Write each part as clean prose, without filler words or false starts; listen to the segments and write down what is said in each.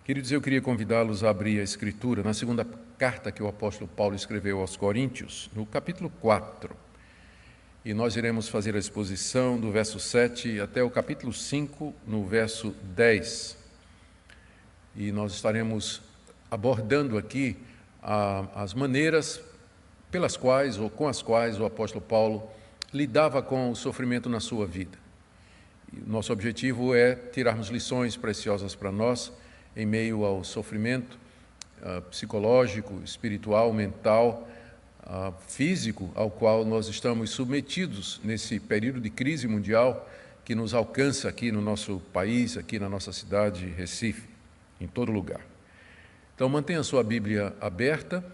Queridos, eu queria convidá-los a abrir a Escritura na segunda carta que o apóstolo Paulo escreveu aos Coríntios, no capítulo 4. E nós iremos fazer a exposição do verso 7 até o capítulo 5, no verso 10. E nós estaremos abordando aqui as maneiras pelas quais ou com as quais o apóstolo Paulo lidava com o sofrimento na sua vida. E nosso objetivo é tirarmos lições preciosas para nós em meio ao sofrimento psicológico, espiritual, mental, físico, ao qual nós estamos submetidos nesse período de crise mundial que nos alcança aqui no nosso país, aqui na nossa cidade, Recife, em todo lugar. Então, mantenha a sua Bíblia aberta,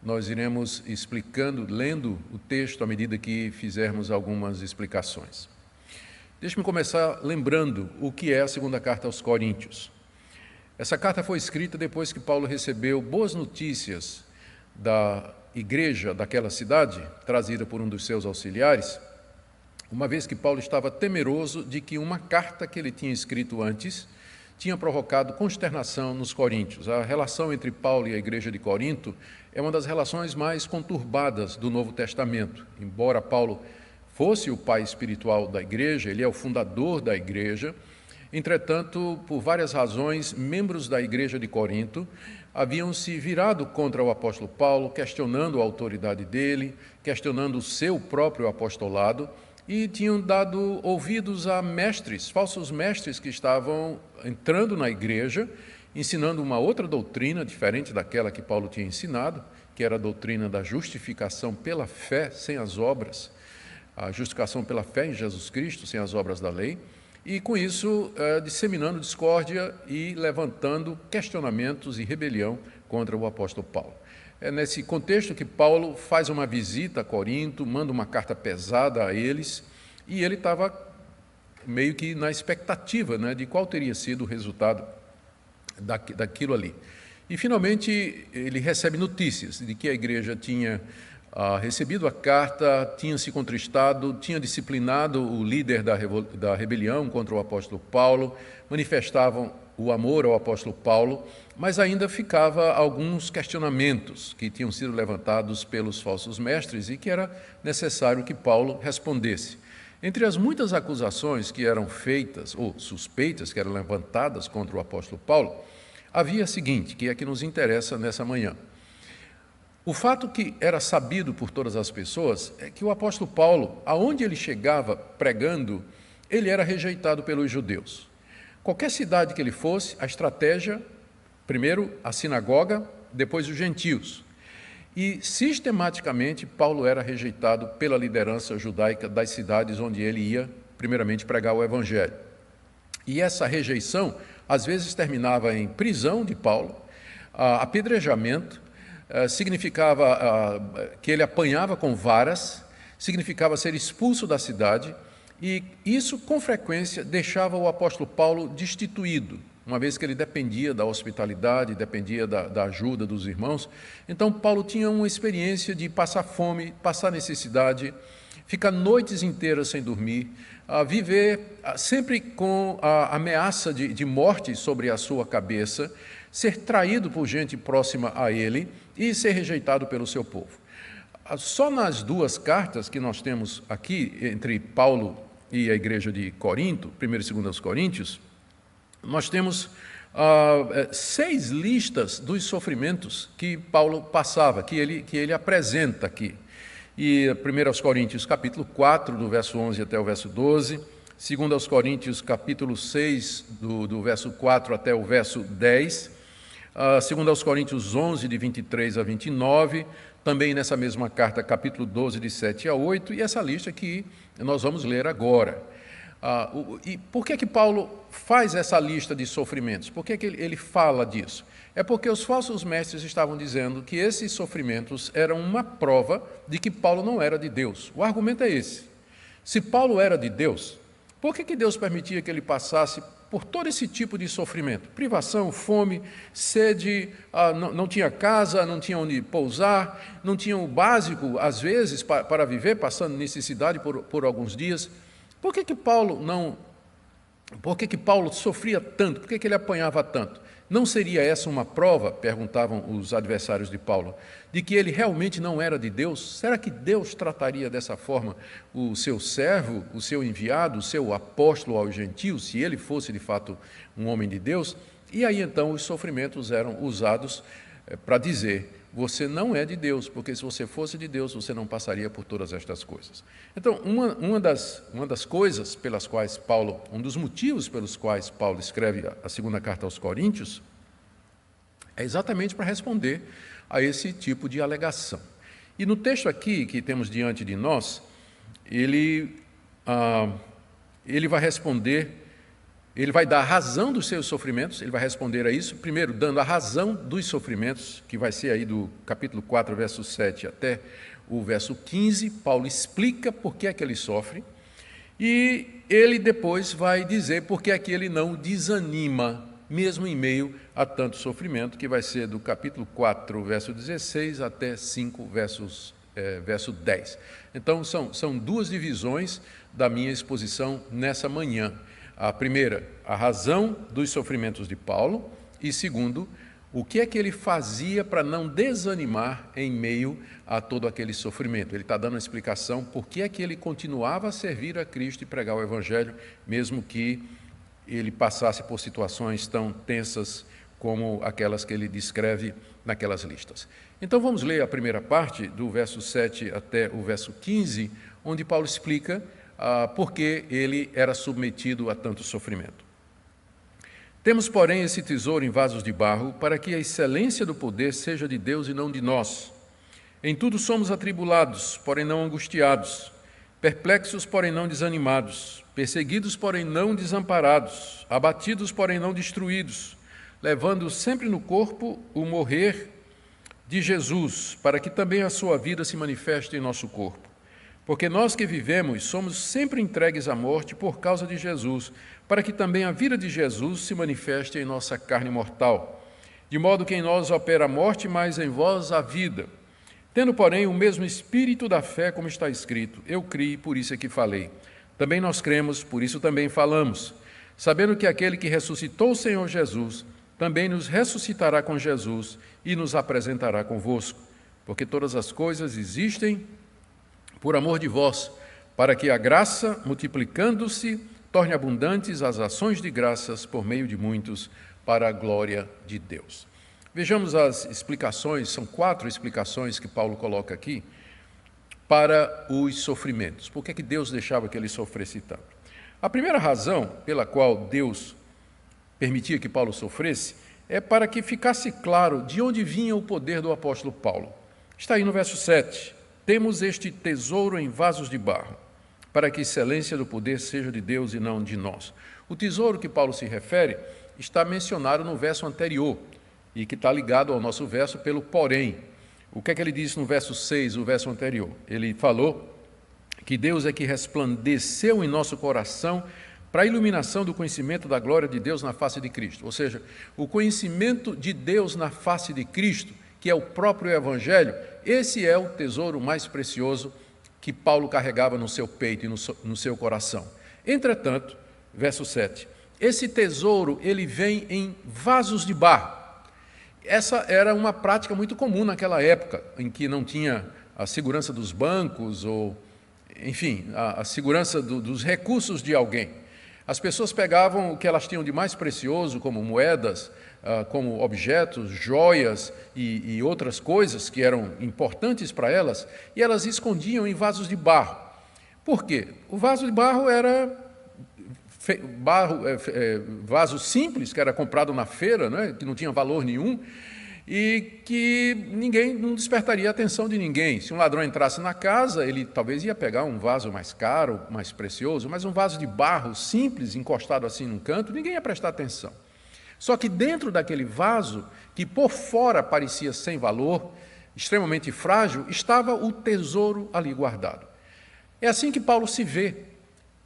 nós iremos explicando, lendo o texto à medida que fizermos algumas explicações. Deixe-me começar lembrando o que é a segunda carta aos Coríntios. Essa carta foi escrita depois que Paulo recebeu boas notícias da igreja daquela cidade, trazida por um dos seus auxiliares, uma vez que Paulo estava temeroso de que uma carta que ele tinha escrito antes tinha provocado consternação nos coríntios. A relação entre Paulo e a igreja de Corinto é uma das relações mais conturbadas do Novo Testamento. Embora Paulo fosse o pai espiritual da igreja, ele é o fundador da igreja. Entretanto, por várias razões, membros da igreja de Corinto haviam se virado contra o apóstolo Paulo, questionando a autoridade dele, questionando o seu próprio apostolado, e tinham dado ouvidos a mestres, falsos mestres que estavam entrando na igreja, ensinando uma outra doutrina, diferente daquela que Paulo tinha ensinado, que era a doutrina da justificação pela fé, sem as obras, a justificação pela fé em Jesus Cristo, sem as obras da lei, e com isso disseminando discórdia e levantando questionamentos e rebelião contra o apóstolo Paulo. É nesse contexto que Paulo faz uma visita a Corinto, manda uma carta pesada a eles, e ele estava meio que na expectativa, de qual teria sido o resultado daquilo ali. E finalmente ele recebe notícias de que a igreja tinha recebido a carta, tinha se contristado, tinha disciplinado o líder da rebelião contra o apóstolo Paulo, manifestavam o amor ao apóstolo Paulo, mas ainda ficava alguns questionamentos que tinham sido levantados pelos falsos mestres e que era necessário que Paulo respondesse. Entre as muitas acusações que eram feitas, ou suspeitas que eram levantadas contra o apóstolo Paulo, havia a seguinte, que é que nos interessa nessa manhã. O fato que era sabido por todas as pessoas é que o apóstolo Paulo, aonde ele chegava pregando, ele era rejeitado pelos judeus. Qualquer cidade que ele fosse, a estratégia, primeiro a sinagoga, depois os gentios. E, sistematicamente, Paulo era rejeitado pela liderança judaica das cidades onde ele ia, primeiramente, pregar o evangelho. E essa rejeição, às vezes, terminava em prisão de Paulo, apedrejamento, significava que ele apanhava com varas, significava ser expulso da cidade, e isso, com frequência, deixava o apóstolo Paulo destituído, uma vez que ele dependia da hospitalidade, dependia da ajuda dos irmãos. Então, Paulo tinha uma experiência de passar fome, passar necessidade, ficar noites inteiras sem dormir, viver sempre com a ameaça de morte sobre a sua cabeça, ser traído por gente próxima a ele e ser rejeitado pelo seu povo. Só nas duas cartas que nós temos aqui, entre Paulo e a igreja de Corinto, 1 e 2 Coríntios, nós temos 6 listas dos sofrimentos que Paulo passava, que ele apresenta aqui. E 1 Coríntios, capítulo 4, do verso 11 até o verso 12, 2 Coríntios, capítulo 6, do verso 4 até o verso 10, 2 Coríntios 11, de 23 a 29, também nessa mesma carta, capítulo 12, de 7 a 8, e essa lista que nós vamos ler agora. E por que Paulo faz essa lista de sofrimentos? Por que ele fala disso? É porque os falsos mestres estavam dizendo que esses sofrimentos eram uma prova de que Paulo não era de Deus. O argumento é esse. Se Paulo era de Deus, por que Deus permitia que ele passasse por todo esse tipo de sofrimento? Privação, fome, sede, não tinha casa, não tinha onde pousar, não tinha o básico, às vezes, para viver, passando necessidade por alguns dias. Por que Paulo sofria tanto? Por que ele apanhava tanto? Não seria essa uma prova, perguntavam os adversários de Paulo, de que ele realmente não era de Deus? Será que Deus trataria dessa forma o seu servo, o seu enviado, o seu apóstolo aos gentios, se ele fosse de fato um homem de Deus? E aí então os sofrimentos eram usados para dizer: você não é de Deus, porque se você fosse de Deus, você não passaria por todas estas coisas. Então, uma das coisas pelas quais Paulo, um dos motivos pelos quais Paulo escreve a segunda carta aos Coríntios, é exatamente para responder a esse tipo de alegação. E no texto aqui que temos diante de nós, ele vai responder. Ele vai dar a razão dos seus sofrimentos, ele vai responder a isso, primeiro dando a razão dos sofrimentos, que vai ser aí do capítulo 4, verso 7 até o verso 15, Paulo explica por que é que ele sofre, e ele depois vai dizer por que é que ele não desanima, mesmo em meio a tanto sofrimento, que vai ser do capítulo 4, verso 16 até 5, verso 10. Então, são duas divisões da minha exposição nessa manhã. A primeira, a razão dos sofrimentos de Paulo, e segundo, o que é que ele fazia para não desanimar em meio a todo aquele sofrimento. Ele está dando uma explicação por que é que ele continuava a servir a Cristo e pregar o Evangelho, mesmo que ele passasse por situações tão tensas como aquelas que ele descreve naquelas listas. Então vamos ler a primeira parte, do verso 7 até o verso 15, onde Paulo explica porque ele era submetido a tanto sofrimento. Temos, porém, esse tesouro em vasos de barro, para que a excelência do poder seja de Deus e não de nós. Em tudo somos atribulados, porém não angustiados, perplexos, porém não desanimados, perseguidos, porém não desamparados, abatidos, porém não destruídos, levando sempre no corpo o morrer de Jesus, para que também a sua vida se manifeste em nosso corpo. Porque nós que vivemos somos sempre entregues à morte por causa de Jesus, para que também a vida de Jesus se manifeste em nossa carne mortal. De modo que em nós opera a morte, mas em vós a vida. Tendo, porém, o mesmo espírito da fé, como está escrito: eu criei, por isso é que falei. Também nós cremos, por isso também falamos, sabendo que aquele que ressuscitou o Senhor Jesus também nos ressuscitará com Jesus e nos apresentará convosco. Porque todas as coisas existem por amor de vós, para que a graça, multiplicando-se, torne abundantes as ações de graças por meio de muitos, para a glória de Deus. Vejamos as explicações, são 4 explicações que Paulo coloca aqui, para os sofrimentos. Por que é que Deus deixava que ele sofresse tanto? A primeira razão pela qual Deus permitia que Paulo sofresse é para que ficasse claro de onde vinha o poder do apóstolo Paulo. Está aí no verso 7. Temos este tesouro em vasos de barro, para que a excelência do poder seja de Deus e não de nós. O tesouro que Paulo se refere está mencionado no verso anterior, e que está ligado ao nosso verso pelo porém. O que é que ele disse no verso 6, o verso anterior? Ele falou que Deus é que resplandeceu em nosso coração para a iluminação do conhecimento da glória de Deus na face de Cristo. Ou seja, o conhecimento de Deus na face de Cristo, que é o próprio Evangelho, esse é o tesouro mais precioso que Paulo carregava no seu peito e no seu coração. Entretanto, verso 7, esse tesouro ele vem em vasos de barro. Essa era uma prática muito comum naquela época, em que não tinha a segurança dos bancos, ou, enfim, a segurança dos recursos de alguém. As pessoas pegavam o que elas tinham de mais precioso, como moedas, como objetos, joias e outras coisas que eram importantes para elas, e elas escondiam em vasos de barro. Por quê? O vaso de barro era vaso simples, que era comprado na feira, né, que não tinha valor nenhum, e que ninguém não despertaria a atenção de ninguém. Se um ladrão entrasse na casa, ele talvez ia pegar um vaso mais caro, mais precioso, mas um vaso de barro simples, encostado assim num canto, ninguém ia prestar atenção. Só que dentro daquele vaso, que por fora parecia sem valor, extremamente frágil, estava o tesouro ali guardado. É assim que Paulo se vê.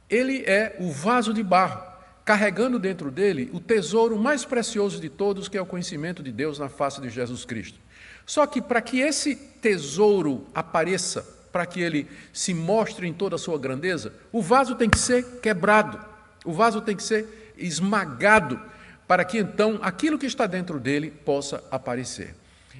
Ele é o vaso de barro, carregando dentro dele o tesouro mais precioso de todos, que é o conhecimento de Deus na face de Jesus Cristo. Só que para que esse tesouro apareça, para que ele se mostre em toda a sua grandeza, o vaso tem que ser quebrado, o vaso tem que ser esmagado, para que então aquilo que está dentro dele possa aparecer.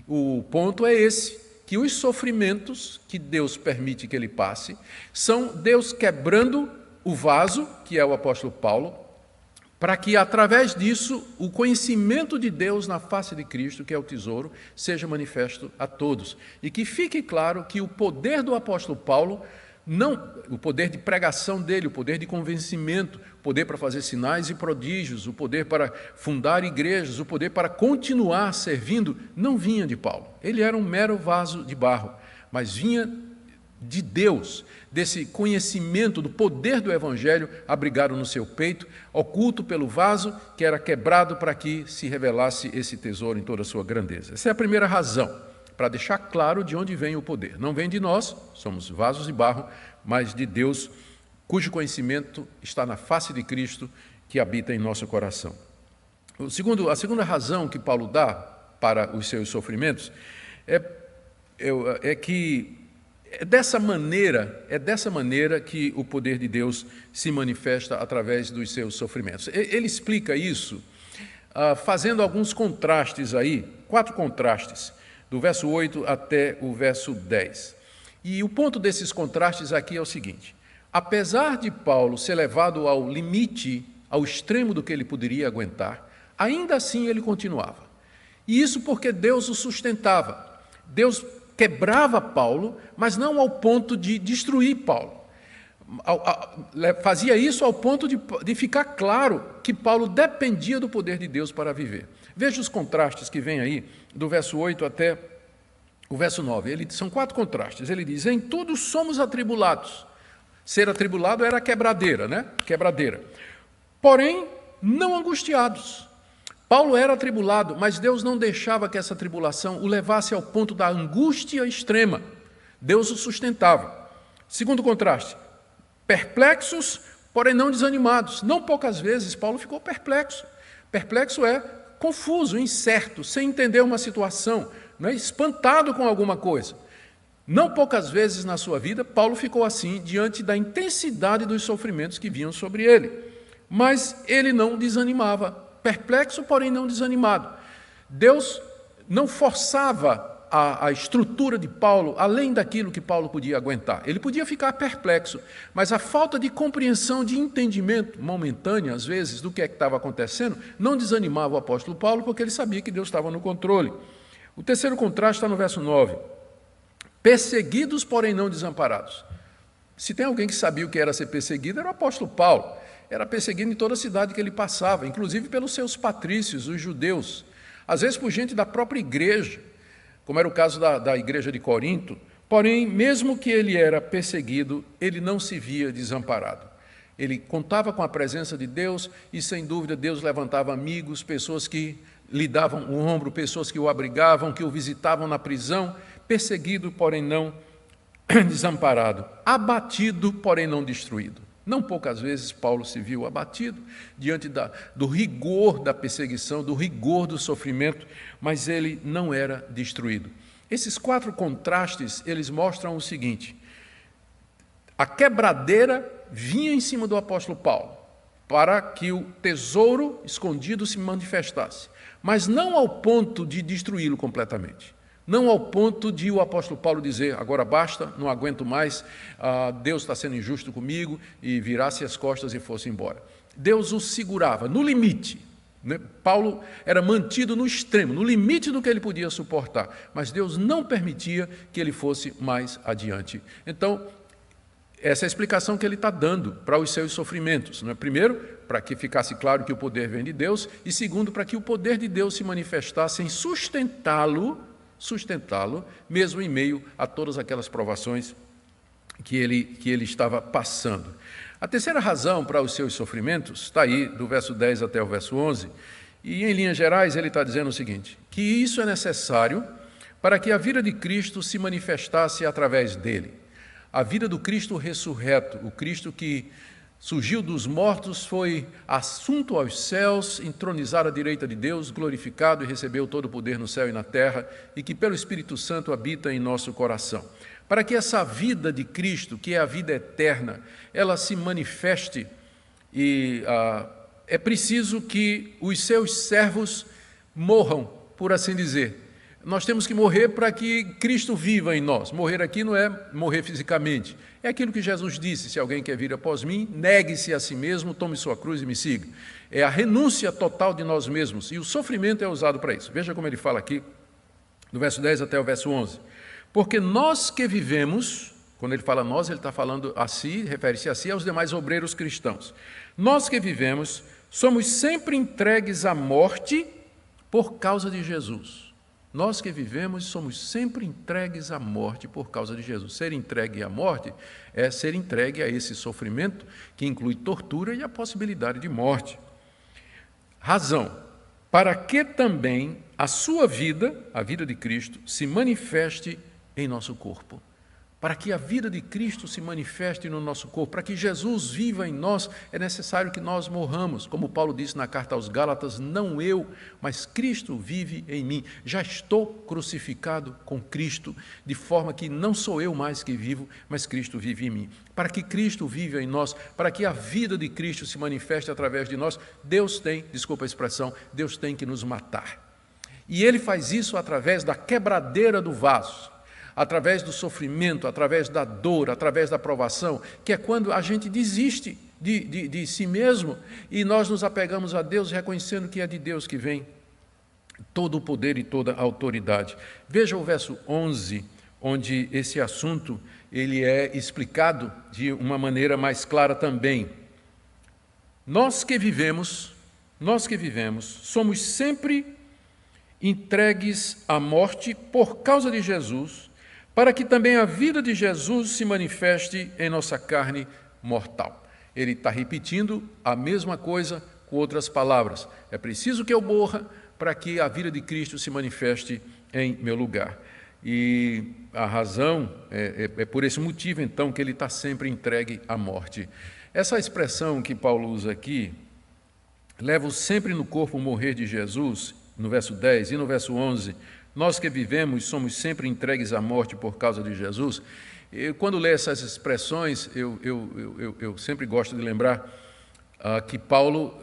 O ponto é esse, que os sofrimentos que Deus permite que ele passe são Deus quebrando o vaso, que é o apóstolo Paulo, para que através disso o conhecimento de Deus na face de Cristo, que é o tesouro, seja manifesto a todos. E que fique claro que o poder do apóstolo Paulo, o poder de pregação dele, o poder de convencimento, o poder para fazer sinais e prodígios, o poder para fundar igrejas, o poder para continuar servindo, não vinha de Paulo. Ele era um mero vaso de barro, mas vinha de Deus, desse conhecimento do poder do Evangelho abrigado no seu peito, oculto pelo vaso que era quebrado para que se revelasse esse tesouro em toda a sua grandeza. Essa é a primeira razão, para deixar claro de onde vem o poder. Não vem de nós, somos vasos de barro, mas de Deus, cujo conhecimento está na face de Cristo, que habita em nosso coração. A segunda razão que Paulo dá para os seus sofrimentos é que é dessa maneira que o poder de Deus se manifesta através dos seus sofrimentos. Ele explica isso fazendo alguns contrastes aí, 4 contrastes, do verso 8 até o verso 10. E o ponto desses contrastes aqui é o seguinte: apesar de Paulo ser levado ao limite, ao extremo do que ele poderia aguentar, ainda assim ele continuava. E isso porque Deus o sustentava. Deus quebrava Paulo, mas não ao ponto de destruir Paulo. Fazia isso ao ponto de ficar claro que Paulo dependia do poder de Deus para viver. Veja os contrastes que vêm aí, do verso 8 até o verso 9. São 4 contrastes. Ele diz: em tudo somos atribulados. Ser atribulado era quebradeira, né? Quebradeira. Porém, não angustiados. Paulo era atribulado, mas Deus não deixava que essa tribulação o levasse ao ponto da angústia extrema. Deus o sustentava. Segundo contraste, perplexos, porém não desanimados. Não poucas vezes Paulo ficou perplexo. Perplexo é confuso, incerto, sem entender uma situação, né? Espantado com alguma coisa. Não poucas vezes na sua vida Paulo ficou assim diante da intensidade dos sofrimentos que vinham sobre ele. Mas ele não desanimava. Perplexo, porém não desanimado. Deus não forçava a estrutura de Paulo além daquilo que Paulo podia aguentar. Ele podia ficar perplexo, mas a falta de compreensão, de entendimento momentânea, às vezes, do que é que estava acontecendo, não desanimava o apóstolo Paulo, porque ele sabia que Deus estava no controle. O terceiro contraste está no verso 9. Perseguidos, porém não desamparados. Se tem alguém que sabia o que era ser perseguido, era o apóstolo Paulo. Era perseguido em toda a cidade que ele passava, inclusive pelos seus patrícios, os judeus, às vezes por gente da própria igreja, como era o caso da igreja de Corinto. Porém, mesmo que ele era perseguido, ele não se via desamparado. Ele contava com a presença de Deus e, sem dúvida, Deus levantava amigos, pessoas que lhe davam o ombro, pessoas que o abrigavam, que o visitavam na prisão, perseguido, porém não desamparado, abatido, porém não destruído. Não poucas vezes Paulo se viu abatido diante do rigor da perseguição, do rigor do sofrimento, mas ele não era destruído. Esses 4 contrastes, eles mostram o seguinte: a quebradeira vinha em cima do apóstolo Paulo para que o tesouro escondido se manifestasse, mas não ao ponto de destruí-lo completamente. Não ao ponto de o apóstolo Paulo dizer: agora basta, não aguento mais, Deus está sendo injusto comigo, e virasse as costas e fosse embora. Deus o segurava no limite, né? Paulo era mantido no extremo, no limite do que ele podia suportar, mas Deus não permitia que ele fosse mais adiante. Então, essa é a explicação que ele está dando para os seus sofrimentos, né? Primeiro, para que ficasse claro que o poder vem de Deus, e segundo, para que o poder de Deus se manifestasse em sustentá-lo, mesmo em meio a todas aquelas provações que ele estava passando. A terceira razão para os seus sofrimentos está aí, do verso 10 até o verso 11, e em linhas gerais ele está dizendo o seguinte: que isso é necessário para que a vida de Cristo se manifestasse através dele. A vida do Cristo ressurreto, o Cristo que surgiu dos mortos, foi assunto aos céus, entronizado à direita de Deus, glorificado e recebeu todo o poder no céu e na terra, e que pelo Espírito Santo habita em nosso coração. Para que essa vida de Cristo, que é a vida eterna, ela se manifeste, e é preciso que os seus servos morram, por assim dizer. Nós temos que morrer para que Cristo viva em nós. Morrer aqui não é morrer fisicamente. É aquilo que Jesus disse: se alguém quer vir após mim, negue-se a si mesmo, tome sua cruz e me siga. É a renúncia total de nós mesmos, e o sofrimento é usado para isso. Veja como ele fala aqui, do verso 10 até o verso 11. Porque nós que vivemos, quando ele fala nós, ele está falando a si, refere-se a si e aos demais obreiros cristãos. Nós que vivemos, somos sempre entregues à morte por causa de Jesus. Nós que vivemos somos sempre entregues à morte por causa de Jesus. Ser entregue à morte é ser entregue a esse sofrimento que inclui tortura e a possibilidade de morte. Razão, para que também a sua vida, a vida de Cristo, se manifeste em nosso corpo. Para que a vida de Cristo se manifeste no nosso corpo, para que Jesus viva em nós, é necessário que nós morramos. Como Paulo disse na carta aos Gálatas: não eu, mas Cristo vive em mim. Já estou crucificado com Cristo, de forma que não sou eu mais que vivo, mas Cristo vive em mim. Para que Cristo viva em nós, para que a vida de Cristo se manifeste através de nós, Deus tem, desculpa a expressão, Deus tem que nos matar. E Ele faz isso através da quebradeira do vaso, através do sofrimento, através da dor, através da provação, que é quando a gente desiste de si mesmo e nós nos apegamos a Deus, reconhecendo que é de Deus que vem todo o poder e toda a autoridade. Veja o verso 11, onde esse assunto ele é explicado de uma maneira mais clara também. Nós que vivemos, somos sempre entregues à morte por causa de Jesus, para que também a vida de Jesus se manifeste em nossa carne mortal. Ele está repetindo a mesma coisa com outras palavras. É preciso que eu morra para que a vida de Cristo se manifeste em meu lugar. E a razão é por esse motivo, então, que ele está sempre entregue à morte. Essa expressão que Paulo usa aqui, levo sempre no corpo o morrer de Jesus, no verso 10 e no verso 11, nós que vivemos somos sempre entregues à morte por causa de Jesus. Quando leio essas expressões, eu sempre gosto de lembrar que Paulo,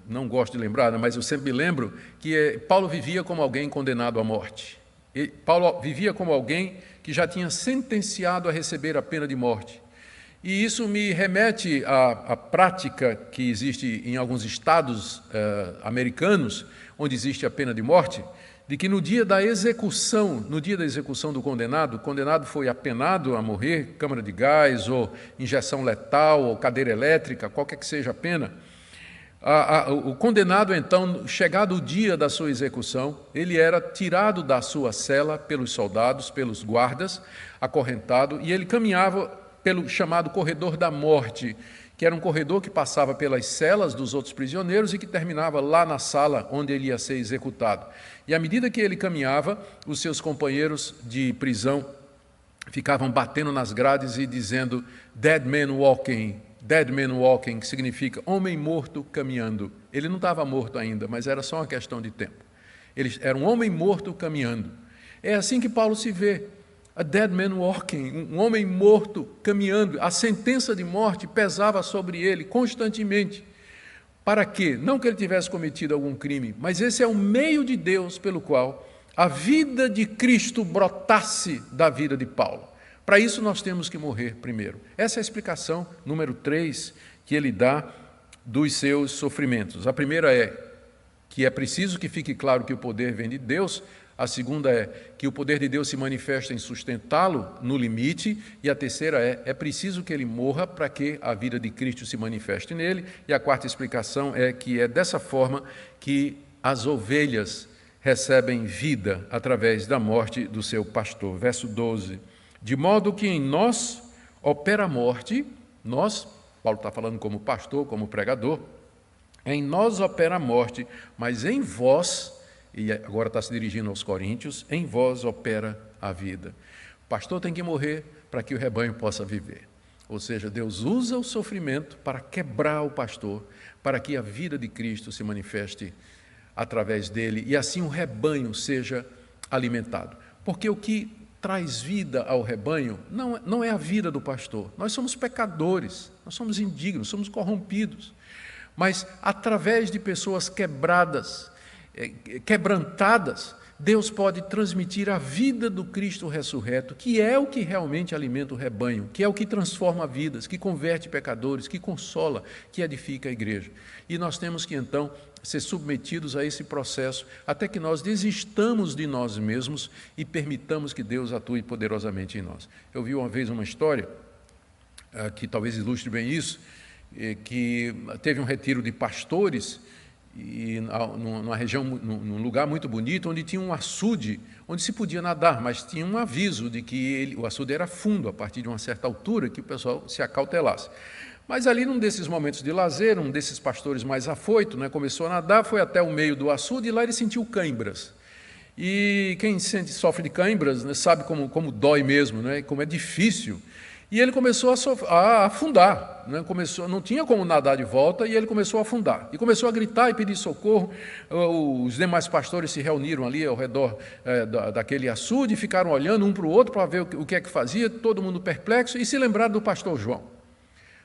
não gosto de lembrar, mas eu sempre me lembro que Paulo vivia como alguém condenado à morte. Paulo vivia como alguém que já tinha sentenciado a receber a pena de morte. E isso me remete à prática que existe em alguns estados americanos, onde existe a pena de morte, de que no dia da execução do condenado, o condenado foi apenado a morrer, câmara de gás, ou injeção letal, ou cadeira elétrica, qualquer que seja a pena, o condenado, então, chegado o dia da sua execução, ele era tirado da sua cela pelos soldados, pelos guardas, acorrentado, e ele caminhava pelo chamado corredor da morte, que era um corredor que passava pelas celas dos outros prisioneiros e que terminava lá na sala onde ele ia ser executado. E à medida que ele caminhava, os seus companheiros de prisão ficavam batendo nas grades e dizendo dead man walking, que significa homem morto caminhando. Ele não estava morto ainda, mas era só uma questão de tempo. Ele era um homem morto caminhando. É assim que Paulo se vê. A dead man walking, um homem morto caminhando. A sentença de morte pesava sobre ele constantemente. Para quê? Não que ele tivesse cometido algum crime, mas esse é o meio de Deus pelo qual a vida de Cristo brotasse da vida de Paulo. Para isso nós temos que morrer primeiro. Essa é a explicação número 3 que ele dá dos seus sofrimentos. A primeira é que é preciso que fique claro que o poder vem de Deus. A segunda é que o poder de Deus se manifesta em sustentá-lo no limite. E a terceira é preciso que ele morra para que a vida de Cristo se manifeste nele. E a quarta explicação é que é dessa forma que as ovelhas recebem vida através da morte do seu pastor. Verso 12. De modo que em nós opera a morte, nós, Paulo está falando como pastor, como pregador, em nós opera a morte, mas em vós, e agora está se dirigindo aos coríntios, em vós opera a vida. O pastor tem que morrer para que o rebanho possa viver. Ou seja, Deus usa o sofrimento para quebrar o pastor, para que a vida de Cristo se manifeste através dele e assim o rebanho seja alimentado. Porque o que traz vida ao rebanho não é a vida do pastor. Nós somos pecadores, nós somos indignos, somos corrompidos. mas através de pessoas quebradas, quebrantadas, Deus pode transmitir a vida do Cristo ressurreto, que é o que realmente alimenta o rebanho, que é o que transforma vidas, que converte pecadores, que consola, que edifica a igreja. E nós temos que, então, ser submetidos a esse processo, até que nós desistamos de nós mesmos e permitamos que Deus atue poderosamente em nós. Eu vi uma vez uma história, que talvez ilustre bem isso, que teve um retiro de pastores, e numa região, num lugar muito bonito, onde tinha um açude, onde se podia nadar, mas tinha um aviso de que o açude era fundo, a partir de uma certa altura, que o pessoal se acautelasse. Mas ali, num desses momentos de lazer, um desses pastores mais afoito, começou a nadar, foi até o meio do açude, e lá ele sentiu cãibras. E quem sofre de cãibras, sabe como dói mesmo, como é difícil. E ele começou a afundar, não tinha como nadar de volta, e ele começou a afundar. E começou a gritar e pedir socorro. Os demais pastores se reuniram ali ao redor daquele açude, e ficaram olhando um para o outro para ver o que é que fazia, todo mundo perplexo, e se lembraram do pastor João.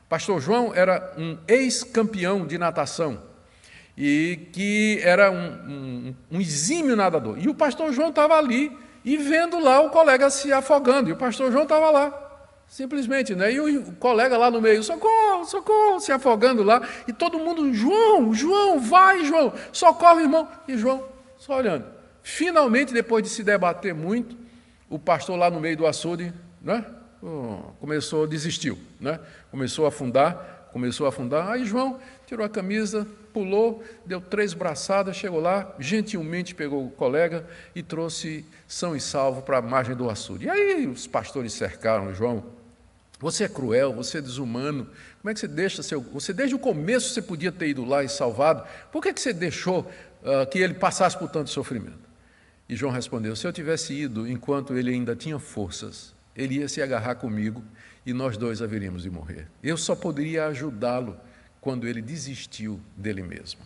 O pastor João era um ex-campeão de natação, e que era um exímio nadador. E o pastor João estava ali, e vendo lá o colega se afogando, e o pastor João estava lá. Simplesmente, E o colega lá no meio, socorro, socorro, se afogando lá, e todo mundo, João, vai, João, socorre, irmão. E João só olhando. Finalmente, depois de se debater muito, o pastor lá no meio do açude, desistiu, começou a afundar, aí João tirou a camisa, pulou, deu 3 braçadas, chegou lá, gentilmente pegou o colega e trouxe são e salvo para a margem do açude. E aí os pastores cercaram João. Você é cruel, você é desumano, como é que você deixa você desde o começo você podia ter ido lá e salvado, por que você deixou que ele passasse por tanto sofrimento? E João respondeu, se eu tivesse ido enquanto ele ainda tinha forças, ele ia se agarrar comigo e nós dois haveríamos de morrer. Eu só poderia ajudá-lo quando ele desistiu dele mesmo.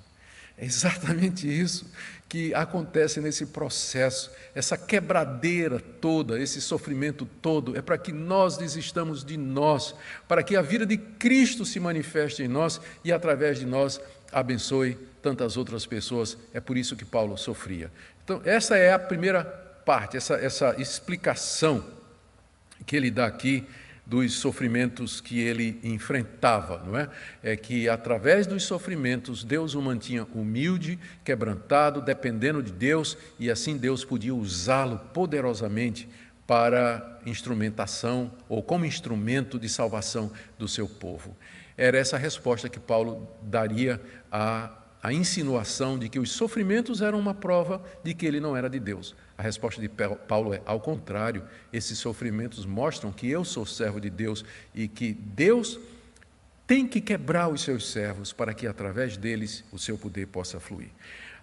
É exatamente isso que acontece nesse processo, essa quebradeira toda, esse sofrimento todo, é para que nós desistamos de nós, para que a vida de Cristo se manifeste em nós e, através de nós, abençoe tantas outras pessoas. É por isso que Paulo sofria. Então, essa é a primeira parte, essa explicação que ele dá aqui dos sofrimentos que ele enfrentava, É que através dos sofrimentos Deus o mantinha humilde, quebrantado, dependendo de Deus, e assim Deus podia usá-lo poderosamente para instrumentação ou como instrumento de salvação do seu povo. Era essa a resposta que Paulo daria à insinuação de que os sofrimentos eram uma prova de que ele não era de Deus. A resposta de Paulo é, ao contrário, esses sofrimentos mostram que eu sou servo de Deus e que Deus tem que quebrar os seus servos para que, através deles, o seu poder possa fluir.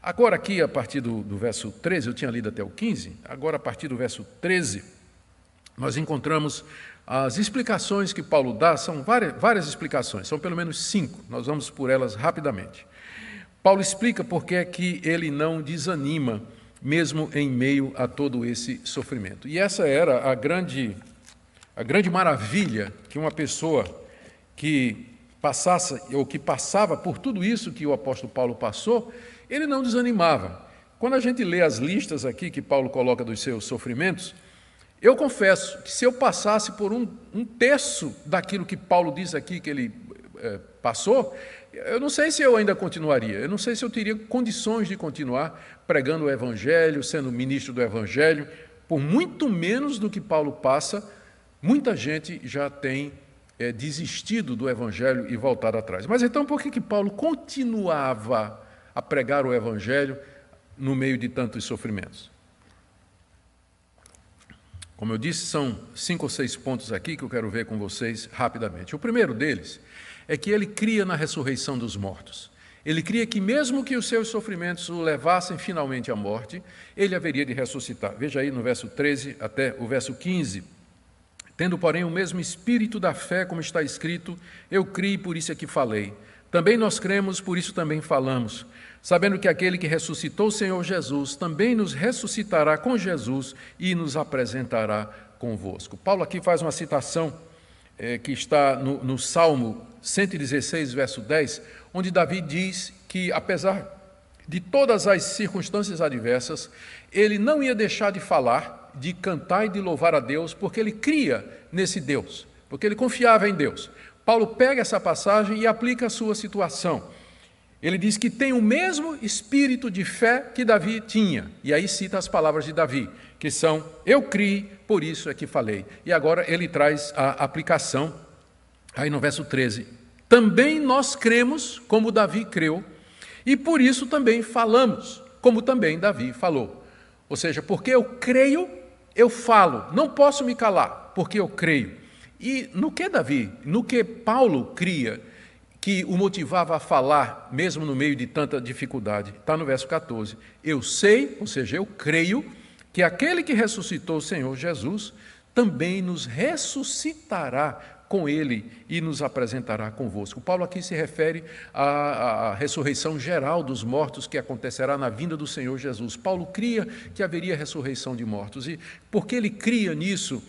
Agora aqui, a partir do verso 13, eu tinha lido até o 15, agora a partir do verso 13, nós encontramos as explicações que Paulo dá, são várias explicações, são pelo menos 5, nós vamos por elas rapidamente. Paulo explica por que é que ele não desanima, mesmo em meio a todo esse sofrimento. E essa era a grande maravilha que uma pessoa que passasse ou que passava por tudo isso que o apóstolo Paulo passou, ele não desanimava. Quando a gente lê as listas aqui que Paulo coloca dos seus sofrimentos, eu confesso que se eu passasse por um terço daquilo que Paulo diz aqui que ele passou, eu não sei se eu ainda continuaria, eu não sei se eu teria condições de continuar pregando o Evangelho, sendo ministro do Evangelho. Por muito menos do que Paulo passa, muita gente já tem desistido do Evangelho e voltado atrás. Mas então por que Paulo continuava a pregar o Evangelho no meio de tantos sofrimentos? Como eu disse, são 5 ou 6 pontos aqui que eu quero ver com vocês rapidamente. O primeiro deles é que ele cria na ressurreição dos mortos. Ele cria que mesmo que os seus sofrimentos o levassem finalmente à morte, ele haveria de ressuscitar. Veja aí no verso 13 até o verso 15. Tendo, porém, o mesmo espírito da fé, como está escrito, eu criei, por isso é que falei. Também nós cremos, por isso também falamos, sabendo que aquele que ressuscitou o Senhor Jesus também nos ressuscitará com Jesus e nos apresentará convosco. Paulo aqui faz uma citação que está no Salmo 116, verso 10, onde Davi diz que, apesar de todas as circunstâncias adversas, ele não ia deixar de falar, de cantar e de louvar a Deus, porque ele cria nesse Deus, porque ele confiava em Deus. Paulo pega essa passagem e aplica a sua situação. Ele diz que tem o mesmo espírito de fé que Davi tinha. E aí cita as palavras de Davi, que são: eu criei, por isso é que falei. E agora ele traz a aplicação, aí no verso 13. Também nós cremos, como Davi creu, e por isso também falamos, como também Davi falou. Ou seja, porque eu creio, eu falo. Não posso me calar, porque eu creio. E no que Davi, no que Paulo cria, que o motivava a falar, mesmo no meio de tanta dificuldade, está no verso 14. Eu sei, ou seja, eu creio, que aquele que ressuscitou o Senhor Jesus também nos ressuscitará com ele e nos apresentará convosco. Paulo aqui se refere à ressurreição geral dos mortos que acontecerá na vinda do Senhor Jesus. Paulo cria que haveria ressurreição de mortos, e porque ele cria nisso,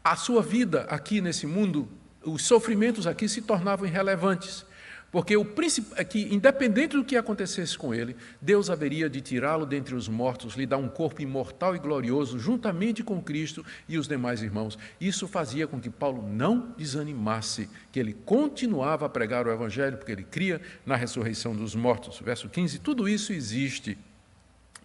a sua vida aqui nesse mundo, os sofrimentos aqui se tornavam irrelevantes, porque o príncipe é que, independente do que acontecesse com ele, Deus haveria de tirá-lo dentre os mortos, lhe dar um corpo imortal e glorioso, juntamente com Cristo e os demais irmãos. Isso fazia com que Paulo não desanimasse, que ele continuava a pregar o Evangelho, porque ele cria na ressurreição dos mortos. Verso 15, tudo isso existe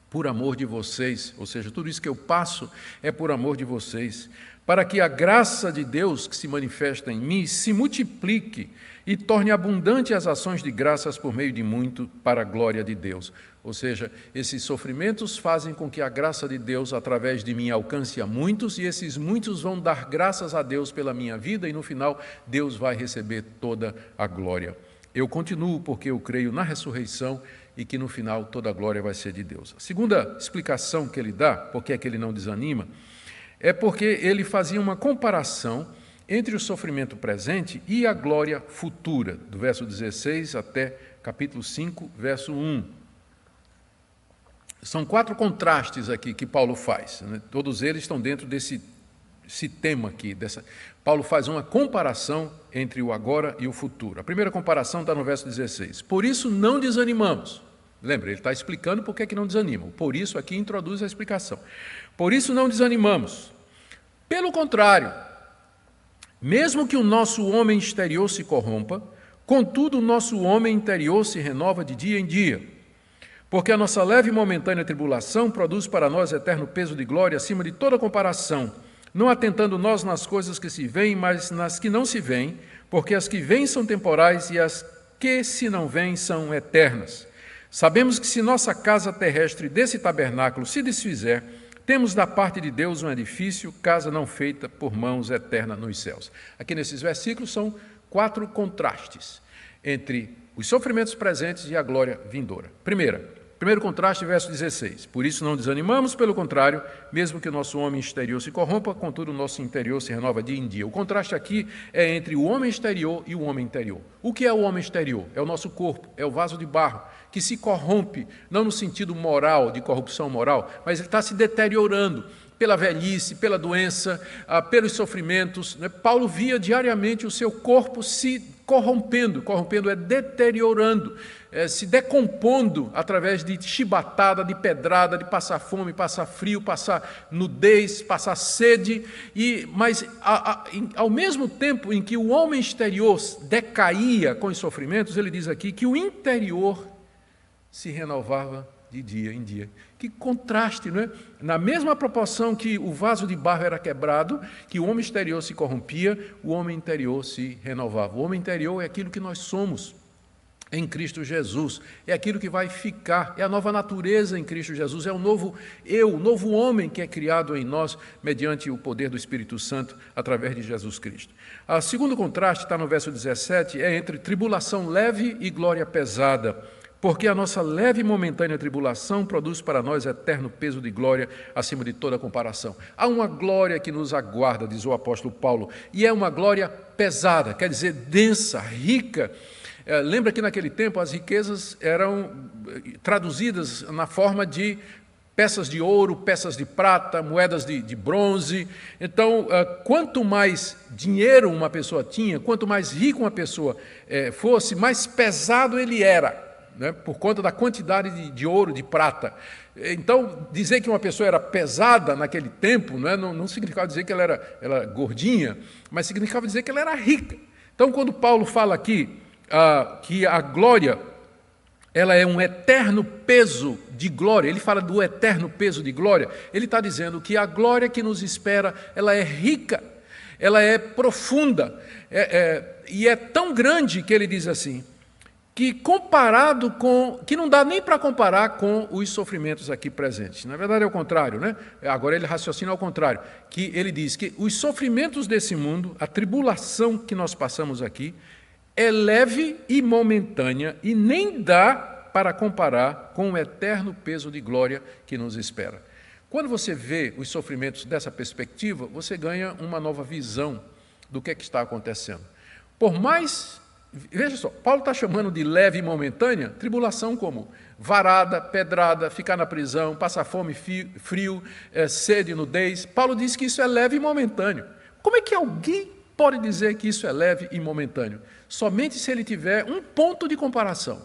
por amor de vocês, ou seja, tudo isso que eu passo é por amor de vocês, para que a graça de Deus que se manifesta em mim se multiplique e torne abundante as ações de graças por meio de muito para a glória de Deus. Ou seja, esses sofrimentos fazem com que a graça de Deus, através de mim, alcance a muitos, e esses muitos vão dar graças a Deus pela minha vida, e no final Deus vai receber toda a glória. Eu continuo porque eu creio na ressurreição e que no final toda a glória vai ser de Deus. A segunda explicação que ele dá, porque é que ele não desanima, é porque ele fazia uma comparação entre o sofrimento presente e a glória futura, do verso 16 até capítulo 5, verso 1. São 4 contrastes aqui que Paulo faz, né? Todos eles estão dentro desse tema aqui. Paulo faz uma comparação entre o agora e o futuro. A primeira comparação está no verso 16. Por isso não desanimamos. Lembra, ele está explicando por que é que não desanimam. Por isso aqui introduz a explicação. Por isso não desanimamos. Pelo contrário, mesmo que o nosso homem exterior se corrompa, contudo o nosso homem interior se renova de dia em dia. Porque a nossa leve e momentânea tribulação produz para nós eterno peso de glória acima de toda comparação, não atentando nós nas coisas que se veem, mas nas que não se veem, porque as que vêm são temporais e as que se não veem são eternas. Sabemos que se nossa casa terrestre desse tabernáculo se desfizer, temos da parte de Deus um edifício, casa não feita por mãos, eterna nos céus. Aqui nesses versículos são 4 contrastes entre os sofrimentos presentes e a glória vindoura. Primeiro contraste, verso 16. Por isso não desanimamos, pelo contrário, mesmo que o nosso homem exterior se corrompa, contudo o nosso interior se renova dia em dia. O contraste aqui é entre o homem exterior e o homem interior. O que é o homem exterior? É o nosso corpo, é o vaso de barro, que se corrompe, não no sentido moral, de corrupção moral, mas ele está se deteriorando pela velhice, pela doença, pelos sofrimentos. Paulo via diariamente o seu corpo se corrompendo é deteriorando, se decompondo através de chibatada, de pedrada, de passar fome, passar frio, passar nudez, passar sede, mas ao mesmo tempo em que o homem exterior decaía com os sofrimentos, ele diz aqui que o interior se renovava de dia em dia. Que contraste, não é? Na mesma proporção que o vaso de barro era quebrado, que o homem exterior se corrompia, o homem interior se renovava. O homem interior é aquilo que nós somos em Cristo Jesus, é aquilo que vai ficar, é a nova natureza em Cristo Jesus, é o novo eu, o novo homem que é criado em nós mediante o poder do Espírito Santo através de Jesus Cristo. O segundo contraste, está no verso 17, é entre tribulação leve e glória pesada. Porque a nossa leve e momentânea tribulação produz para nós eterno peso de glória acima de toda comparação. Há uma glória que nos aguarda, diz o apóstolo Paulo, e é uma glória pesada, quer dizer, densa, rica. Lembra que naquele tempo as riquezas eram traduzidas na forma de peças de ouro, peças de prata, moedas de bronze. Então, quanto mais dinheiro uma pessoa tinha, quanto mais rico uma pessoa fosse, mais pesado ele era, né, por conta da quantidade de ouro, de prata. Então, dizer que uma pessoa era pesada naquele tempo, né, não significava dizer que ela era gordinha, mas significava dizer que ela era rica. Então, quando Paulo fala aqui que a glória ela é um eterno peso de glória, ele fala do eterno peso de glória, ele está dizendo que a glória que nos espera, ela é rica, ela é profunda, e é tão grande que ele diz assim, que comparado com, que não dá nem para comparar com os sofrimentos aqui presentes. Na verdade é o contrário, né? Agora ele raciocina ao contrário, que ele diz que os sofrimentos desse mundo, a tribulação que nós passamos aqui, é leve e momentânea e nem dá para comparar com o eterno peso de glória que nos espera. Quando você vê os sofrimentos dessa perspectiva, você ganha uma nova visão do que está acontecendo. Por mais, veja só, Paulo está chamando de leve e momentânea tribulação como varada, pedrada, ficar na prisão, passar fome, frio, sede e nudez. Paulo diz que isso é leve e momentâneo. Como é que alguém pode dizer que isso é leve e momentâneo? Somente se ele tiver um ponto de comparação.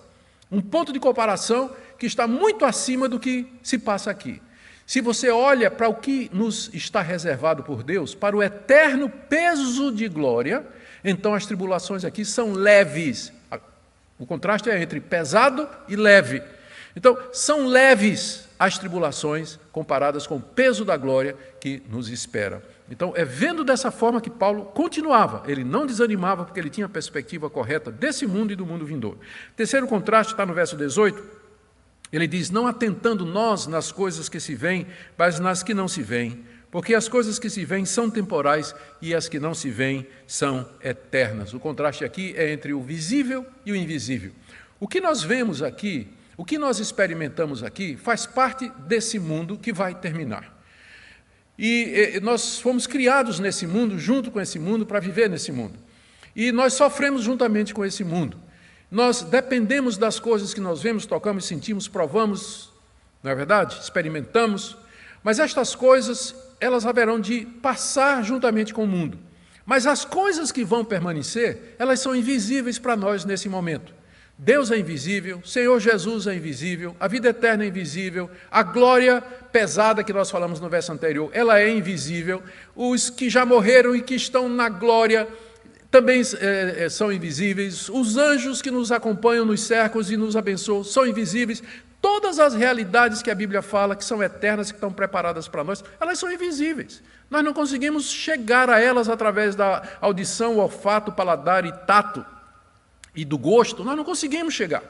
Um ponto de comparação que está muito acima do que se passa aqui. Se você olha para o que nos está reservado por Deus, para o eterno peso de glória, então as tribulações aqui são leves. O contraste é entre pesado e leve. Então, são leves as tribulações comparadas com o peso da glória que nos espera. Então, é vendo dessa forma que Paulo continuava, ele não desanimava porque ele tinha a perspectiva correta desse mundo e do mundo vindouro. Terceiro contraste está no verso 18, ele diz, não atentando nós nas coisas que se veem, mas nas que não se veem, porque as coisas que se veem são temporais e as que não se veem são eternas. O contraste aqui é entre o visível e o invisível. O que nós vemos aqui, o que nós experimentamos aqui, faz parte desse mundo que vai terminar. E nós fomos criados nesse mundo, junto com esse mundo, para viver nesse mundo. E nós sofremos juntamente com esse mundo. Nós dependemos das coisas que nós vemos, tocamos, sentimos, provamos, não é verdade? Experimentamos. Mas estas coisas, elas haverão de passar juntamente com o mundo. Mas as coisas que vão permanecer, elas são invisíveis para nós nesse momento. Deus é invisível, Senhor Jesus é invisível, a vida eterna é invisível, a glória pesada que nós falamos no verso anterior, ela é invisível, os que já morreram e que estão na glória também são invisíveis, os anjos que nos acompanham nos cercos e nos abençoam são invisíveis, todas as realidades que a Bíblia fala, que são eternas, que estão preparadas para nós, elas são invisíveis. Nós não conseguimos chegar a elas através da audição, olfato, paladar e tato, e do gosto, nós não conseguimos chegar,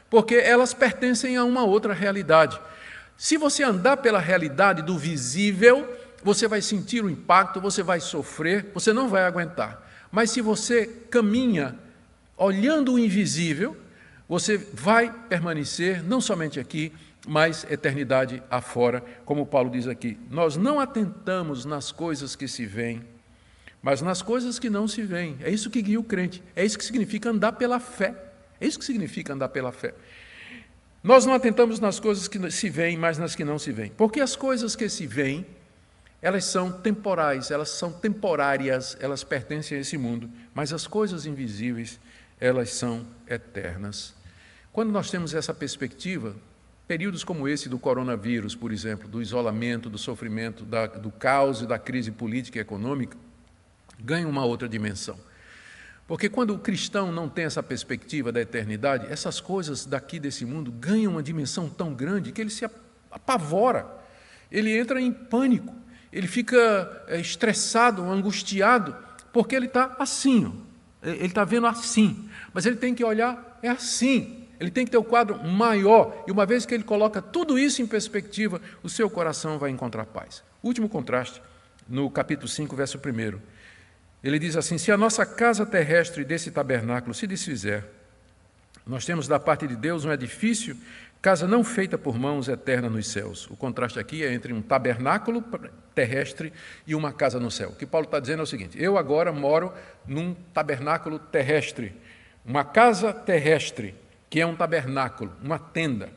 porque elas pertencem a uma outra realidade. Se você andar pela realidade do visível, você vai sentir o impacto, você vai sofrer, você não vai aguentar. Mas se você caminha olhando o invisível, você vai permanecer, não somente aqui, mas eternidade afora, como Paulo diz aqui. Nós não atentamos nas coisas que se veem, mas nas coisas que não se veem. É isso que guia o crente. É isso que significa andar pela fé. É isso que significa andar pela fé. Nós não atentamos nas coisas que se veem, mas nas que não se veem. Porque as coisas que se veem, elas são temporais, elas são temporárias, elas pertencem a esse mundo. Mas as coisas invisíveis, elas são eternas. Quando nós temos essa perspectiva, períodos como esse do coronavírus, por exemplo, do isolamento, do sofrimento, do caos e da crise política e econômica, ganha uma outra dimensão. Porque quando o cristão não tem essa perspectiva da eternidade, essas coisas daqui desse mundo ganham uma dimensão tão grande que ele se apavora, ele entra em pânico, ele fica estressado, angustiado, porque ele está assim, ele está vendo assim, mas ele tem que olhar, é assim, ele tem que ter o quadro maior, e uma vez que ele coloca tudo isso em perspectiva, o seu coração vai encontrar paz. Último contraste, no capítulo 5, verso 1. Ele diz assim, se a nossa casa terrestre desse tabernáculo se desfizer, nós temos da parte de Deus um edifício, casa não feita por mãos, eterna nos céus. O contraste aqui é entre um tabernáculo terrestre e uma casa no céu. O que Paulo está dizendo é o seguinte, eu agora moro num tabernáculo terrestre, uma casa terrestre, que é um tabernáculo, uma tenda.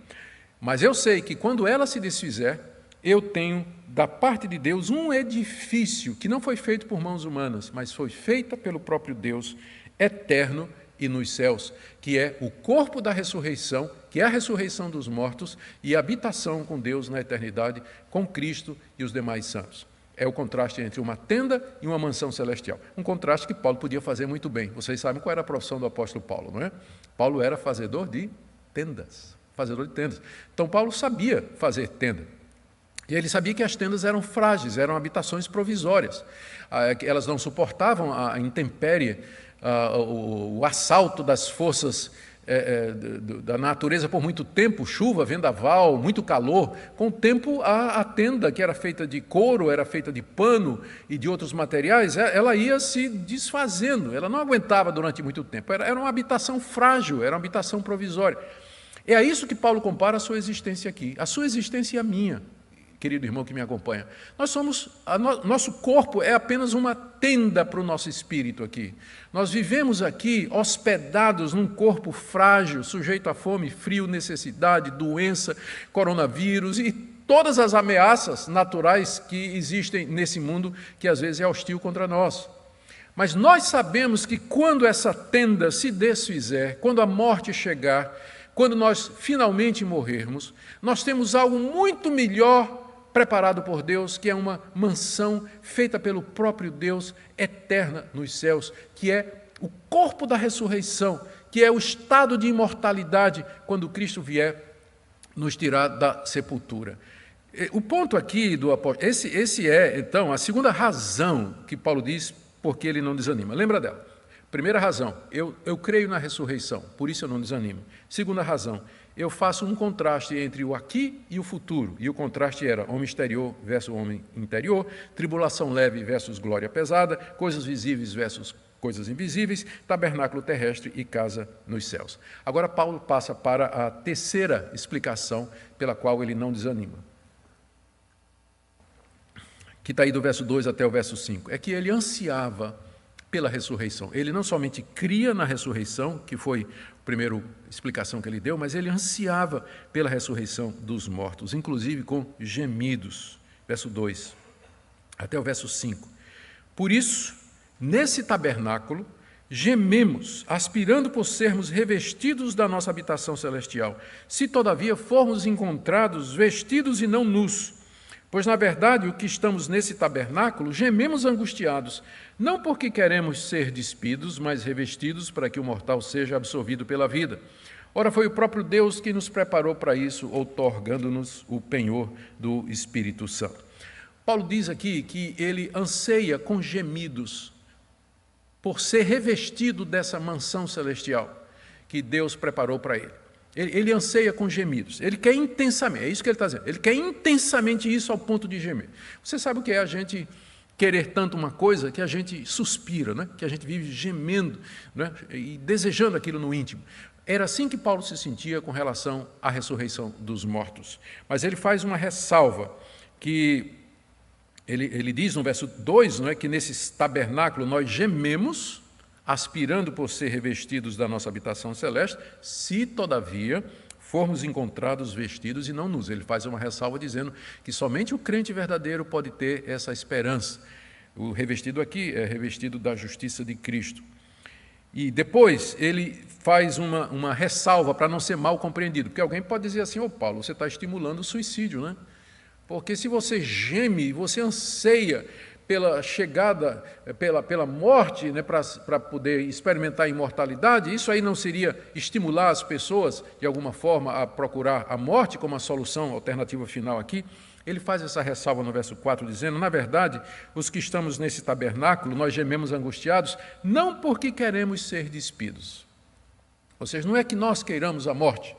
Mas eu sei que quando ela se desfizer, eu tenho da parte de Deus um edifício que não foi feito por mãos humanas, mas foi feita pelo próprio Deus, eterno e nos céus, que é o corpo da ressurreição, que é a ressurreição dos mortos e a habitação com Deus na eternidade, com Cristo e os demais santos. É o contraste entre uma tenda e uma mansão celestial. Um contraste que Paulo podia fazer muito bem. Vocês sabem qual era a profissão do apóstolo Paulo, não é? Paulo era fazedor de tendas. Fazedor de tendas. Então Paulo sabia fazer tenda. E ele sabia que as tendas eram frágeis, eram habitações provisórias. Elas não suportavam a intempérie, o assalto das forças da natureza por muito tempo, chuva, vendaval, muito calor. Com o tempo, a tenda, que era feita de couro, era feita de pano e de outros materiais, ela ia se desfazendo, ela não aguentava durante muito tempo. Era uma habitação frágil, era uma habitação provisória. É a isso que Paulo compara a sua existência aqui, a sua existência e a minha. Querido irmão que me acompanha, nosso corpo é apenas uma tenda para o nosso espírito aqui. Nós vivemos aqui hospedados num corpo frágil, sujeito a fome, frio, necessidade, doença, coronavírus e todas as ameaças naturais que existem nesse mundo que às vezes é hostil contra nós. Mas nós sabemos que quando essa tenda se desfizer, quando a morte chegar, quando nós finalmente morrermos, nós temos algo muito melhor preparado por Deus, que é uma mansão feita pelo próprio Deus, eterna nos céus, que é o corpo da ressurreição, que é o estado de imortalidade quando Cristo vier nos tirar da sepultura. O ponto aqui do apóstolo, esse é, então, a segunda razão que Paulo diz porque ele não desanima. Lembra dela? Primeira razão, eu creio na ressurreição, por isso eu não desanimo. Segunda razão, eu faço um contraste entre o aqui e o futuro. E o contraste era homem exterior versus homem interior, tribulação leve versus glória pesada, coisas visíveis versus coisas invisíveis, tabernáculo terrestre e casa nos céus. Agora Paulo passa para a terceira explicação pela qual ele não desanima, que está aí do verso 2 até o verso 5. É que ele ansiava pela ressurreição. Ele não somente cria na ressurreição, que foi a primeira explicação que ele deu, mas ele ansiava pela ressurreição dos mortos, inclusive com gemidos. Verso 2 até o verso 5. Por isso, nesse tabernáculo, gememos, aspirando por sermos revestidos da nossa habitação celestial, se todavia formos encontrados vestidos e não nus. Pois, na verdade, o que estamos nesse tabernáculo, gememos angustiados, não porque queremos ser despidos, mas revestidos para que o mortal seja absorvido pela vida. Ora, foi o próprio Deus que nos preparou para isso, outorgando-nos o penhor do Espírito Santo. Paulo diz aqui que ele anseia com gemidos por ser revestido dessa mansão celestial que Deus preparou para ele. Ele anseia com gemidos, ele quer intensamente, é isso que ele está dizendo, ele quer intensamente isso ao ponto de gemer. Você sabe o que é a gente querer tanto uma coisa que a gente suspira, né? Que a gente vive gemendo, né? E desejando aquilo no íntimo. Era assim que Paulo se sentia com relação à ressurreição dos mortos. Mas ele faz uma ressalva, que ele diz no verso 2, não é, que nesse tabernáculo nós gememos, aspirando por ser revestidos da nossa habitação celeste, se, todavia, formos encontrados vestidos e não nus. Ele faz uma ressalva dizendo que somente o crente verdadeiro pode ter essa esperança. O revestido aqui é revestido da justiça de Cristo. E depois ele faz uma ressalva para não ser mal compreendido, porque alguém pode dizer assim: ô Paulo, você está estimulando o suicídio, né? Porque se você geme, você anseia pela chegada, pela morte, né, para poder experimentar a imortalidade, isso aí não seria estimular as pessoas, de alguma forma, a procurar a morte como a solução alternativa final aqui? Ele faz essa ressalva no verso 4, dizendo: na verdade, os que estamos nesse tabernáculo, nós gememos angustiados, não porque queremos ser despidos. Ou seja, não é que nós queiramos a morte,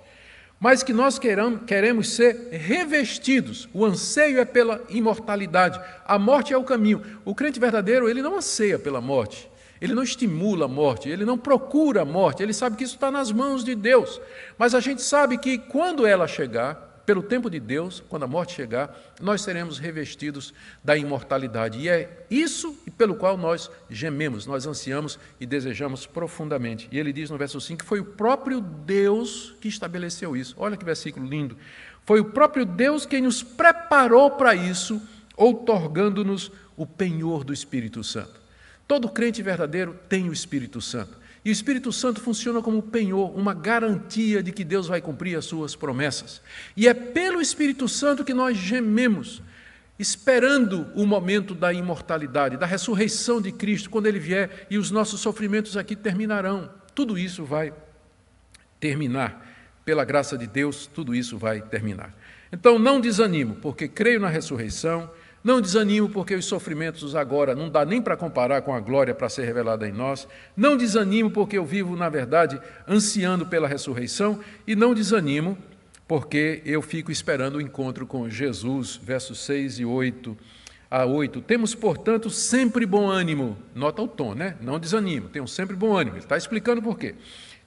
mas que nós queremos ser revestidos. O anseio é pela imortalidade. A morte é o caminho. O crente verdadeiro, ele não anseia pela morte, ele não estimula a morte, ele não procura a morte, ele sabe que isso está nas mãos de Deus. Mas a gente sabe que quando ela chegar, pelo tempo de Deus, quando a morte chegar, nós seremos revestidos da imortalidade. E é isso pelo qual nós gememos, nós ansiamos e desejamos profundamente. E ele diz no verso 5 que foi o próprio Deus que estabeleceu isso. Olha que versículo lindo. Foi o próprio Deus quem nos preparou para isso, outorgando-nos o penhor do Espírito Santo. Todo crente verdadeiro tem o Espírito Santo. E o Espírito Santo funciona como penhor, uma garantia de que Deus vai cumprir as suas promessas. E é pelo Espírito Santo que nós gememos, esperando o momento da imortalidade, da ressurreição de Cristo, quando Ele vier e os nossos sofrimentos aqui terminarão. Tudo isso vai terminar. Pela graça de Deus, tudo isso vai terminar. Então, não desanimo, porque creio na ressurreição. Não desanimo, porque os sofrimentos agora não dá nem para comparar com a glória para ser revelada em nós. Não desanimo, porque eu vivo, na verdade, ansiando pela ressurreição. E não desanimo, porque eu fico esperando o encontro com Jesus, versos 6 e 8 a 8. Temos, portanto, sempre bom ânimo. Nota o tom, né? Não desanimo, tenham sempre bom ânimo. Ele está explicando por quê.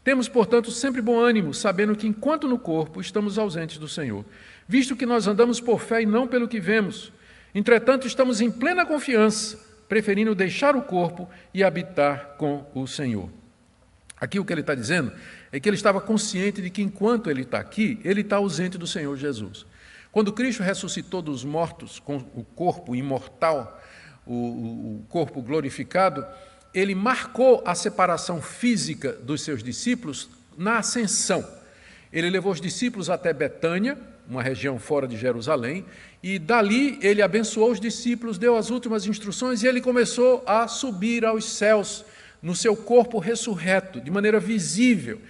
Temos, portanto, sempre bom ânimo, sabendo que, enquanto no corpo, estamos ausentes do Senhor, visto que nós andamos por fé e não pelo que vemos. Entretanto, estamos em plena confiança, preferindo deixar o corpo e habitar com o Senhor. Aqui o que ele está dizendo é que ele estava consciente de que, enquanto ele está aqui, ele está ausente do Senhor Jesus. Quando Cristo ressuscitou dos mortos com o corpo imortal, o corpo glorificado, ele marcou a separação física dos seus discípulos na ascensão. Ele levou os discípulos até Betânia, uma região fora de Jerusalém, e dali ele abençoou os discípulos, deu as últimas instruções e ele começou a subir aos céus no seu corpo ressurreto, de maneira visível.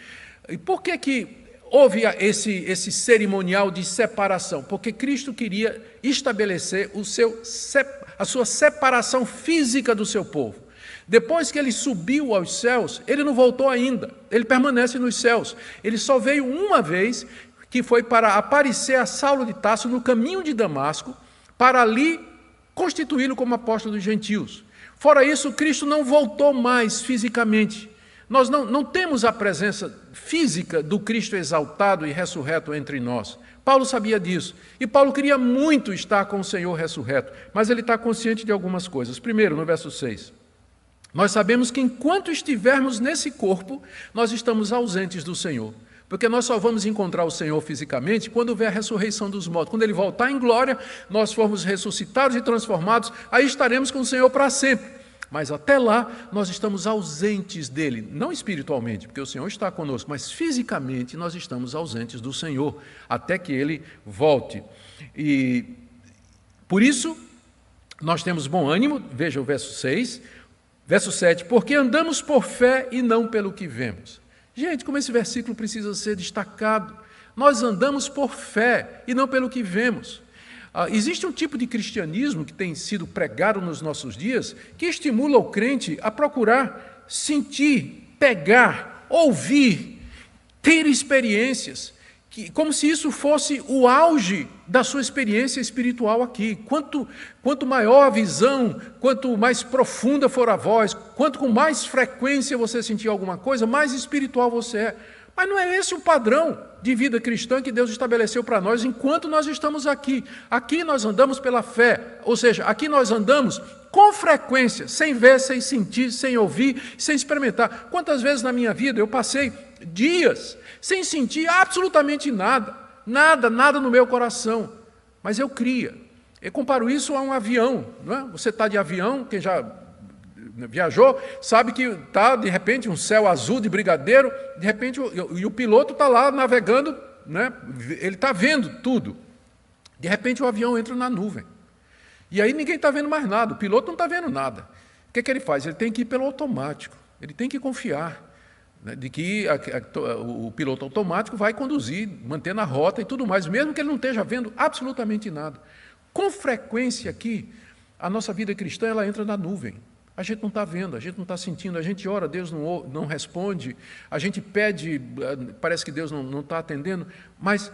E por que houve esse cerimonial de separação? Porque Cristo queria estabelecer a sua separação física do seu povo. Depois que ele subiu aos céus, ele não voltou ainda, ele permanece nos céus. Ele só veio uma vez, que foi para aparecer a Saulo de Tarso no caminho de Damasco, para ali constituí-lo como apóstolo dos gentios. Fora isso, Cristo não voltou mais fisicamente. Nós não temos a presença física do Cristo exaltado e ressurreto entre nós. Paulo sabia disso. E Paulo queria muito estar com o Senhor ressurreto, mas ele está consciente de algumas coisas. Primeiro, no verso 6. Nós sabemos que enquanto estivermos nesse corpo, nós estamos ausentes do Senhor. Porque nós só vamos encontrar o Senhor fisicamente quando houver a ressurreição dos mortos. Quando Ele voltar em glória, nós formos ressuscitados e transformados, aí estaremos com o Senhor para sempre. Mas até lá, nós estamos ausentes dEle. Não espiritualmente, porque o Senhor está conosco, mas fisicamente nós estamos ausentes do Senhor, até que Ele volte. E por isso, nós temos bom ânimo, veja o verso 6, verso 7, porque andamos por fé e não pelo que vemos. Gente, como esse versículo precisa ser destacado. Nós andamos por fé e não pelo que vemos. Existe um tipo de cristianismo que tem sido pregado nos nossos dias que estimula o crente a procurar sentir, pegar, ouvir, ter experiências, como se isso fosse o auge da sua experiência espiritual aqui. Quanto maior a visão, quanto mais profunda for a voz, quanto com mais frequência você sentir alguma coisa, mais espiritual você é. Mas não é esse o padrão de vida cristã que Deus estabeleceu para nós enquanto nós estamos aqui. Aqui nós andamos pela fé, ou seja, aqui nós andamos com frequência, sem ver, sem sentir, sem ouvir, sem experimentar. Quantas vezes na minha vida eu passei dias sem sentir absolutamente nada, nada no meu coração, mas eu cria. Eu comparo isso a um avião, não é? Você está de avião, quem já viajou, sabe que está, de repente, um céu azul de brigadeiro, de repente, e o piloto está lá navegando, né? Ele está vendo tudo. De repente, o avião entra na nuvem. E aí ninguém está vendo mais nada, o piloto não está vendo nada. O que ele faz? Ele tem que ir pelo automático, ele tem que confiar, né, de que o piloto automático vai conduzir, mantendo a rota e tudo mais, mesmo que ele não esteja vendo absolutamente nada. Com frequência aqui, a nossa vida cristã ela entra na nuvem. A gente não está vendo, a gente não está sentindo, a gente ora, Deus não responde, a gente pede, parece que Deus não está atendendo, mas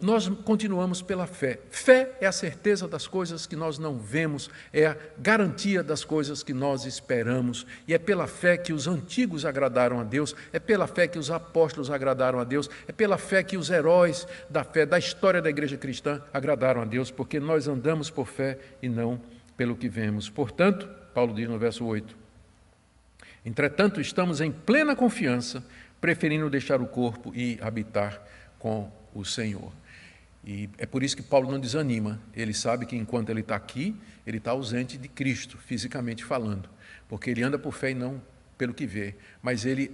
nós continuamos pela fé. Fé é a certeza das coisas que nós não vemos, é a garantia das coisas que nós esperamos, e é pela fé que os antigos agradaram a Deus, é pela fé que os apóstolos agradaram a Deus, é pela fé que os heróis da fé, da história da igreja cristã, agradaram a Deus, porque nós andamos por fé e não pelo que vemos. Portanto, Paulo diz no verso 8, entretanto, estamos em plena confiança, preferindo deixar o corpo e habitar com o Senhor. E é por isso que Paulo não desanima. Ele sabe que enquanto ele está aqui, ele está ausente de Cristo, fisicamente falando, porque ele anda por fé e não pelo que vê. Mas ele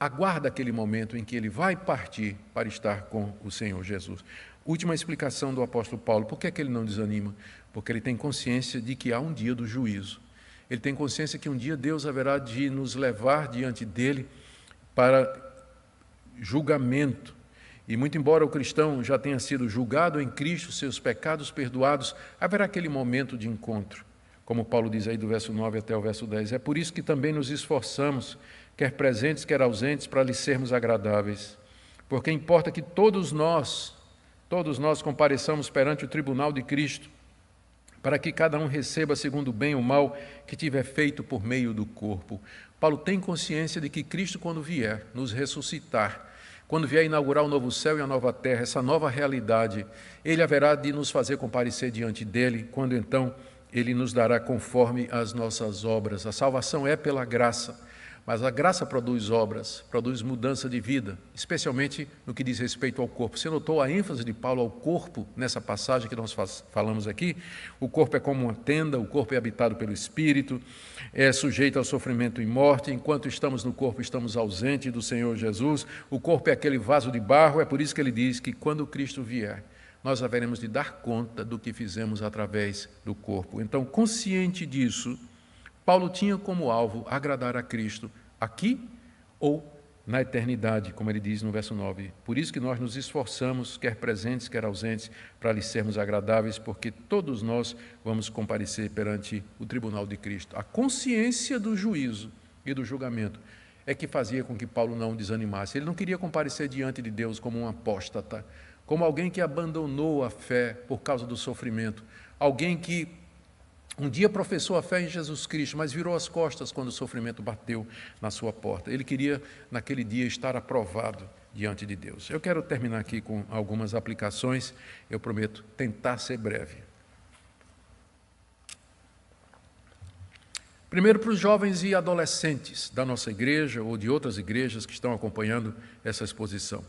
aguarda aquele momento em que ele vai partir para estar com o Senhor Jesus. Última explicação do apóstolo Paulo. Por que é que ele não desanima? Porque ele tem consciência de que há um dia do juízo. Ele tem consciência que um dia Deus haverá de nos levar diante dele para julgamento. E muito embora o cristão já tenha sido julgado em Cristo, seus pecados perdoados, haverá aquele momento de encontro, como Paulo diz aí do verso 9 até o verso 10. É por isso que também nos esforçamos, quer presentes, quer ausentes, para lhe sermos agradáveis. Porque importa que todos nós compareçamos perante o tribunal de Cristo, para que cada um receba segundo o bem ou mal que tiver feito por meio do corpo. Paulo tem consciência de que Cristo, quando vier nos ressuscitar, quando vier inaugurar o novo céu e a nova terra, essa nova realidade, ele haverá de nos fazer comparecer diante dele, quando então ele nos dará conforme as nossas obras. A salvação é pela graça, mas a graça produz obras, produz mudança de vida, especialmente no que diz respeito ao corpo. Você notou a ênfase de Paulo ao corpo nessa passagem que nós falamos aqui? O corpo é como uma tenda, o corpo é habitado pelo Espírito, é sujeito ao sofrimento e morte. Enquanto estamos no corpo, estamos ausentes do Senhor Jesus. O corpo é aquele vaso de barro, é por isso que ele diz que quando Cristo vier, nós haveremos de dar conta do que fizemos através do corpo. Então, consciente disso, Paulo tinha como alvo agradar a Cristo aqui ou na eternidade, como ele diz no verso 9. Por isso que nós nos esforçamos, quer presentes, quer ausentes, para lhe sermos agradáveis, porque todos nós vamos comparecer perante o tribunal de Cristo. A consciência do juízo e do julgamento é que fazia com que Paulo não desanimasse. Ele não queria comparecer diante de Deus como um apóstata, como alguém que abandonou a fé por causa do sofrimento, alguém que um dia professou a fé em Jesus Cristo, mas virou as costas quando o sofrimento bateu na sua porta. Ele queria, naquele dia, estar aprovado diante de Deus. Eu quero terminar aqui com algumas aplicações. Eu prometo tentar ser breve. Primeiro, para os jovens e adolescentes da nossa igreja ou de outras igrejas que estão acompanhando essa exposição.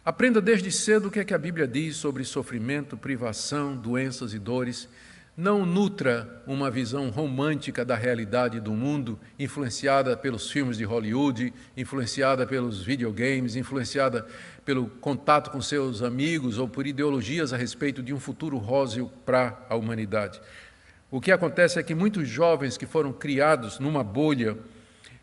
Aprenda desde cedo o que é que a Bíblia diz sobre sofrimento, privação, doenças e dores. Não nutra uma visão romântica da realidade do mundo, influenciada pelos filmes de Hollywood, influenciada pelos videogames, influenciada pelo contato com seus amigos ou por ideologias a respeito de um futuro róseo para a humanidade. O que acontece é que muitos jovens que foram criados numa bolha,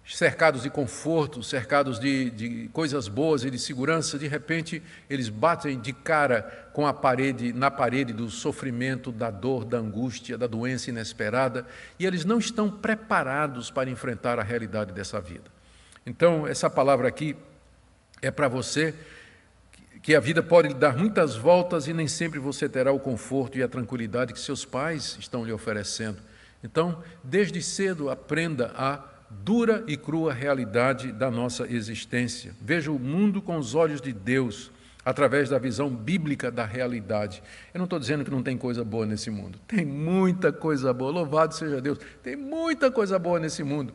cercados de conforto, cercados de coisas boas e de segurança, de repente eles batem de cara com na parede do sofrimento, da dor, da angústia, da doença inesperada, e eles não estão preparados para enfrentar a realidade dessa vida. Então, essa palavra aqui é para você, que a vida pode lhe dar muitas voltas e nem sempre você terá o conforto e a tranquilidade que seus pais estão lhe oferecendo. Então, desde cedo, aprenda a dura e crua realidade da nossa existência. Veja o mundo com os olhos de Deus, através da visão bíblica da realidade. Eu não estou dizendo que não tem coisa boa nesse mundo. Tem muita coisa boa, louvado seja Deus. Tem muita coisa boa nesse mundo.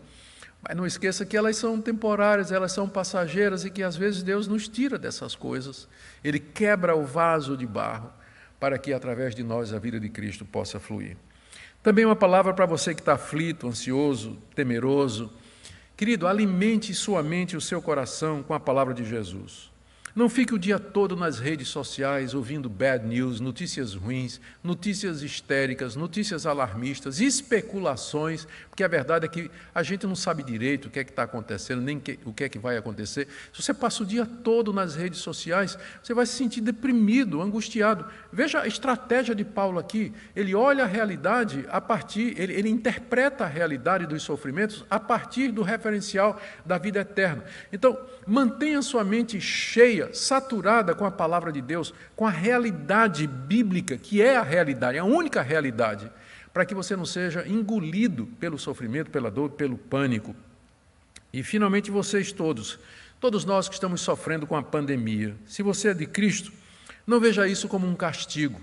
Mas não esqueça que elas são temporárias, elas são passageiras e que às vezes Deus nos tira dessas coisas. Ele quebra o vaso de barro para que através de nós a vida de Cristo possa fluir. Também uma palavra para você que está aflito, ansioso, temeroso. Querido, alimente sua mente e o seu coração com a palavra de Jesus. Não fique o dia todo nas redes sociais ouvindo bad news, notícias ruins, notícias histéricas, notícias alarmistas, especulações, porque a verdade é que a gente não sabe direito o que é que está acontecendo, nem o que é que vai acontecer. Se você passa o dia todo nas redes sociais, você vai se sentir deprimido, angustiado. Veja a estratégia de Paulo aqui. Ele olha a realidade a partir, ele interpreta a realidade dos sofrimentos a partir do referencial da vida eterna. Então, mantenha sua mente cheia, saturada com a palavra de Deus, com a realidade bíblica, que é a realidade, a única realidade, para que você não seja engolido pelo sofrimento, pela dor, pelo pânico. E, finalmente, vocês todos nós que estamos sofrendo com a pandemia, se você é de Cristo, não veja isso como um castigo,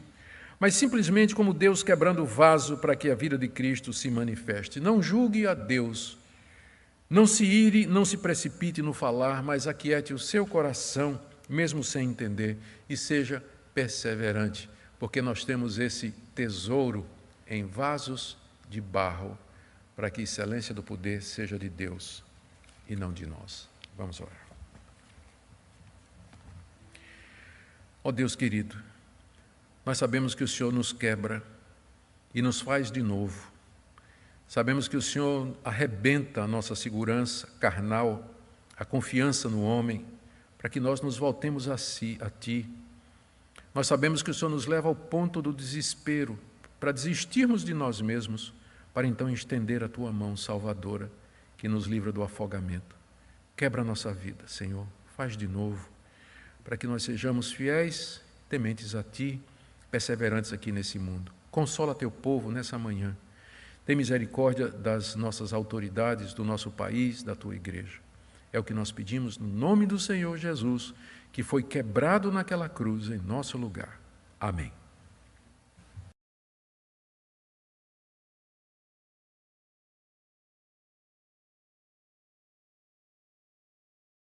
mas simplesmente como Deus quebrando o vaso para que a vida de Cristo se manifeste. Não julgue a Deus, não se ire, não se precipite no falar, mas aquiete o seu coração, mesmo sem entender, e seja perseverante, porque nós temos esse tesouro em vasos de barro, para que a excelência do poder seja de Deus e não de nós. Vamos orar. Ó Deus querido, nós sabemos que o Senhor nos quebra e nos faz de novo. Sabemos que o Senhor arrebenta a nossa segurança carnal, a confiança no homem, para que nós nos voltemos a Ti. Nós sabemos que o Senhor nos leva ao ponto do desespero, para desistirmos de nós mesmos, para então estender a Tua mão salvadora, que nos livra do afogamento. Quebra a nossa vida, Senhor, faz de novo, para que nós sejamos fiéis, tementes a Ti, perseverantes aqui nesse mundo. Consola Teu povo nessa manhã. Tem misericórdia das nossas autoridades, do nosso país, da Tua igreja. É o que nós pedimos no nome do Senhor Jesus, que foi quebrado naquela cruz em nosso lugar. Amém.